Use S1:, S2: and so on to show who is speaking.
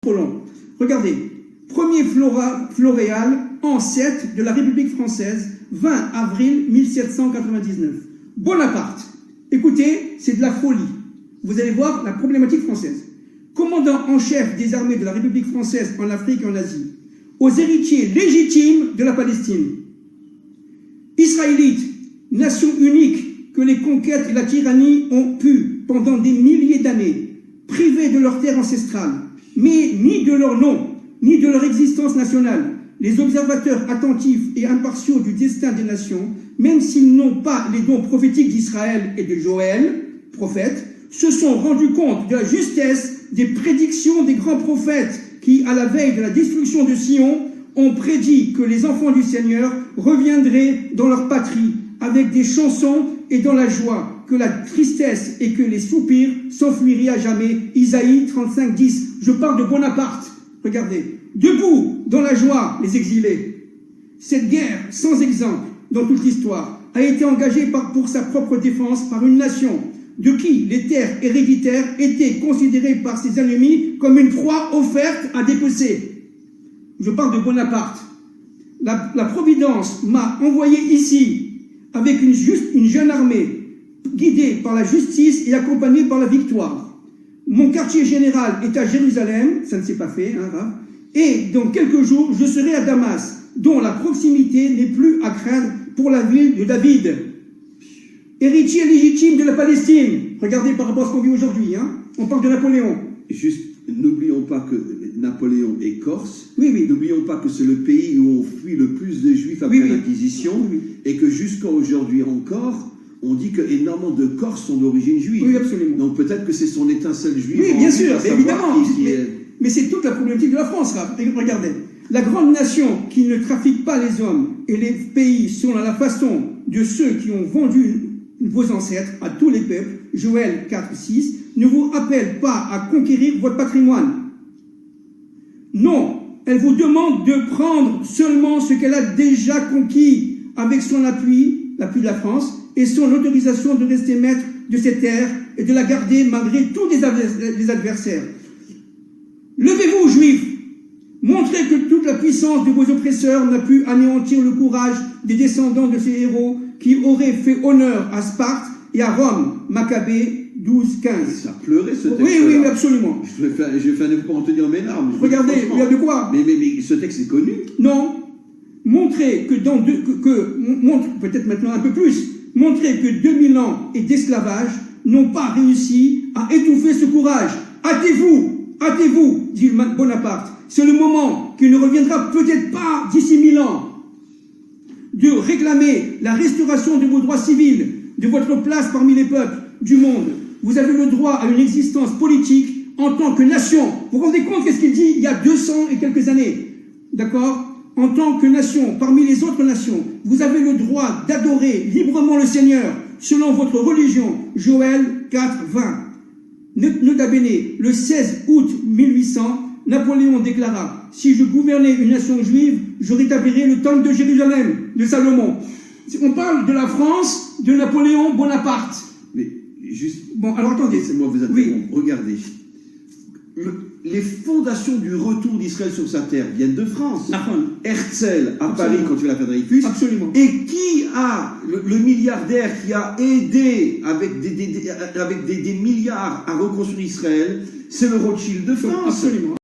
S1: trop long. Regardez, premier floréal en 7 de la République française, 20 avril 1799. Bonaparte. Écoutez, c'est de la folie. Vous allez voir la problématique française. Commandant en chef des armées de la République française en Afrique et en Asie, aux héritiers légitimes de la Palestine. Israélites, nation unique que les conquêtes et la tyrannie ont pu, pendant des milliers d'années, priver de leur terre ancestrale, mais ni de leur nom, ni de leur existence nationale. Les observateurs attentifs et impartiaux du destin des nations, même s'ils n'ont pas les dons prophétiques d'Israël et de Joël, prophète, se sont rendus compte de la justesse des prédictions des grands prophètes qui, à la veille de la destruction de Sion, ont prédit que les enfants du Seigneur reviendraient dans leur patrie avec des chansons et dans la joie, que la tristesse et que les soupirs s'enfuiraient à jamais. Isaïe 35, 10. Je parle de Bonaparte. Regardez. Debout, dans la joie, les exilés. Cette guerre, sans exemple dans toute l'histoire, a été engagée pour sa propre défense par une nation de qui les terres héréditaires étaient considérées par ses ennemis comme une proie offerte à dépecer. Je parle de Bonaparte. La Providence m'a envoyé ici avec une jeune armée, guidée par la justice et accompagnée par la victoire. Mon quartier général est à Jérusalem, ça ne s'est pas fait, hein, et dans quelques jours, je serai à Damas, dont la proximité n'est plus à craindre pour la ville de David. Héritier légitime de la Palestine. Regardez par rapport à ce qu'on vit aujourd'hui, hein. On parle de Napoléon.
S2: Juste, n'oublions pas que Napoléon est corse.
S1: Oui, oui.
S2: N'oublions pas que c'est le pays où on fuit le plus de juifs après l'Inquisition. Oui, oui. Et que jusqu'à aujourd'hui encore, on dit que énormément de Corses sont d'origine juive.
S1: Oui, absolument.
S2: Donc peut-être que c'est son étincelle juive.
S1: Oui, bien sûr, évidemment.
S2: Est...
S1: Mais c'est toute la problématique de la France, là. Regardez. La grande nation qui ne trafique pas les hommes et les pays selon la façon de ceux qui ont vendu vos ancêtres à tous les peuples, Joël 4, 6, ne vous appelle pas à conquérir votre patrimoine. Non, elle vous demande de prendre seulement ce qu'elle a déjà conquis avec son appui, l'appui de la France, et son autorisation de rester maître de cette terre et de la garder malgré tous les adversaires. Levez-vous, Juifs, montrez que toute la puissance de vos oppresseurs n'a pu anéantir le courage des descendants de ces héros qui auraient fait honneur à Sparte et à Rome, Maccabée 12, 15.
S2: Ça pleurait ce texte.
S1: Oui, oui, absolument.
S2: Je vais faire un effort pour en tenir mes larmes.
S1: Regardez, il y a de quoi.
S2: Mais ce texte est connu.
S1: Non. Montrez que peut-être maintenant un peu plus, montrez que 2000 ans et d'esclavage n'ont pas réussi à étouffer ce courage. Hâtez-vous, dit Bonaparte. C'est le moment qui ne reviendra peut-être pas d'ici 1000 ans de réclamer la restauration de vos droits civils, de votre place parmi les peuples du monde. Vous avez le droit à une existence politique en tant que nation. Vous vous rendez compte qu'est-ce qu'il dit il y a 200 et quelques années? D'accord? En tant que nation, parmi les autres nations, vous avez le droit d'adorer librement le Seigneur selon votre religion. Joël 4, 20. Nota bene, le 16 août 1800, Napoléon déclara « Si je gouvernais une nation juive, je rétablirais le temple de Jérusalem, de Salomon. » On parle de la France, de Napoléon Bonaparte.
S2: Mais juste...
S1: Bon, alors attendez.
S2: Laissez-moi vous interrompre. Oui. Regardez. Les fondations du retour d'Israël sur sa terre viennent de France. Herzl à Paris quand il a fait Dreyfus.
S1: Absolument.
S2: Et qui a le milliardaire qui a aidé avec des milliards à reconstruire Israël? C'est le Rothschild de France.
S1: Absolument.